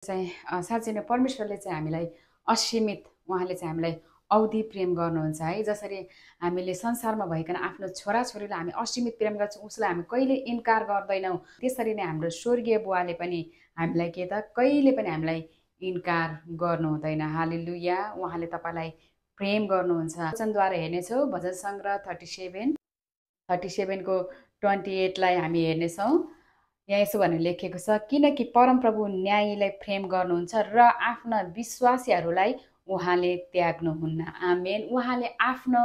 साँच्चै नै परमेश्वरले चाहिँ हामीलाई असीमित उहाँले चाहिँ हामीलाई अवधि प्रेम गर्नुहुन्छ है। जसरी हामीले संसारमा भइकन आफ्नो छोराछोरीलाई हामी असीमित प्रेम गर्छौँ, उसलाई हामी कहिले इन्कार गर्दैनौँ, त्यसरी नै हाम्रो स्वर्गीय बुवाले पनि हामीलाई के त कहिले पनि हामीलाई इन्कार गर्नु हुँदैन। हालेलुया। उहाँले तपाईँलाई प्रेम गर्नुहुन्छ। वचनद्वारा हेर्नेछौँ भजन सङ्ग्रह 37 को 28 लाई हामी हेर्नेछौँ। यहाँ यसो भनेर लेखेको छ, किनकि परमप्रभु न्यायीलाई प्रेम गर्नुहुन्छ र आफ्ना विश्वासीहरूलाई उहाँले त्याग्नुहुन्न। आमेन। उहाँले आफ्नो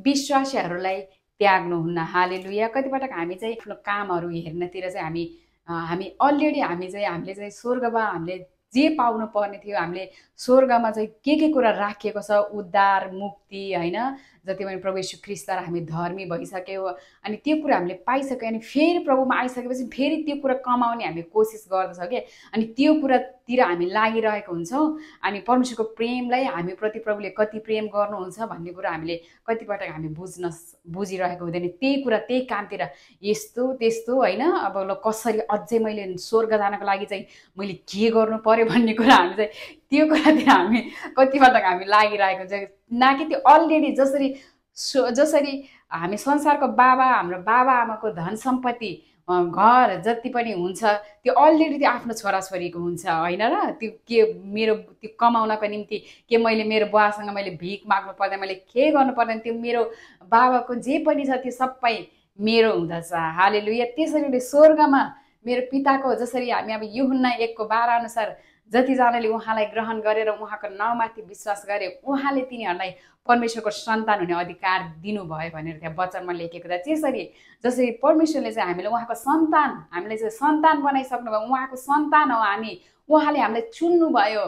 विश्वासीहरूलाई त्याग्नुहुन्न। हालेलुया। कतिपटक हामी चाहिँ आफ्नो कामहरू हेर्नतिर चाहिँ हामी अलरेडी हामीले चाहिँ स्वर्गमा हामीले जे पाउनु पर्ने थियो, हामीले स्वर्गमा चाहिँ के कुरा राखिएको छ, उद्धार मुक्ति होइन, जति पनि प्रभु यीशु ख्रीष्टद्वारा हामी धर्मी भइसक्यो अनि त्यो कुरा हामीले पाइसक्यो। अनि फेरि प्रभुमा आइसकेपछि फेरि त्यो कुरा कमाउने हामी कोसिस गर्दछौँ के, अनि त्यो कुरातिर हामी लागिरहेको हुन्छौँ। अनि परमेश्वरको प्रेमलाई हामीप्रति प्रभुले कति प्रेम गर्नुहुन्छ भन्ने कुरा हामीले कतिपटक हामी बुझिरहेको हुँदैन। त्यही कुरा त्यही कामतिर यस्तो त्यस्तो होइन, अब ल कसरी अझै मैले स्वर्ग जानको लागि चाहिँ मैले के गर्नु पर्यो भन्ने कुरा हामी चाहिँ त्यो कुरातिर हामी कतिपटक हामी लागिरहेको हुन्छ। न कि त्यो अलरेडी जसरी हामी संसारको हाम्रो बाबा आमाको धन सम्पत्ति घर जति पनि हुन्छ त्यो अलरेडी त्यो आफ्नो छोराछोरीको हुन्छ होइन र। त्यो के मेरो त्यो कमाउनको निम्ति के मैले मेरो बुवासँग मैले भिख माग्नु पर्दैन, मैले के गर्नु पर्दैन, त्यो मेरो बाबाको जे पनि छ त्यो सबै मेरो हुँदछ। हालेलुया। त्यसरी स्वर्गमा मेरो पिताको जसरी हामी अब यूहन्ना 1:12 अनुसार जतिजनाले उहाँलाई ग्रहण गरेर उहाँको नाउँमाथि विश्वास गरे उहाँले तिनीहरूलाई परमेश्वरको सन्तान हुने अधिकार दिनुभयो भनेर त्यहाँ वचनमा लेखेको छ। जसरी परमेश्वरले चाहिँ हामीलाई उहाँको सन्तान, हामीलाई चाहिँ सन्तान बनाइसक्नु भयो, उहाँको सन्तान हो हामी, उहाँले हामीलाई चुन्नुभयो,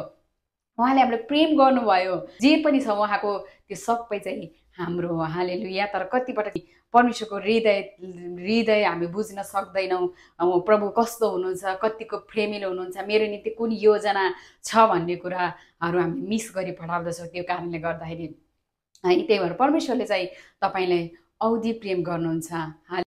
उहाँले हामीलाई प्रेम गर्नुभयो, जे पनि छ उहाँको त्यो सबै चाहिँ हाम्रो हो। हालेलुया। तर कतिपटक परमेश्वरको हृदय हामी बुझ्न सक्दैनौँ। प्रभु कस्तो हुनुहुन्छ, कतिको प्रेमिलो हुनुहुन्छ, मेरो निम्ति कुन योजना छ भन्ने कुराहरू हामी मिस गरी पठाउँदछौँ। त्यो कारणले गर्दाखेरि त्यही भएर परमेश्वरले चाहिँ तपाईँलाई औधी प्रेम गर्नुहुन्छ।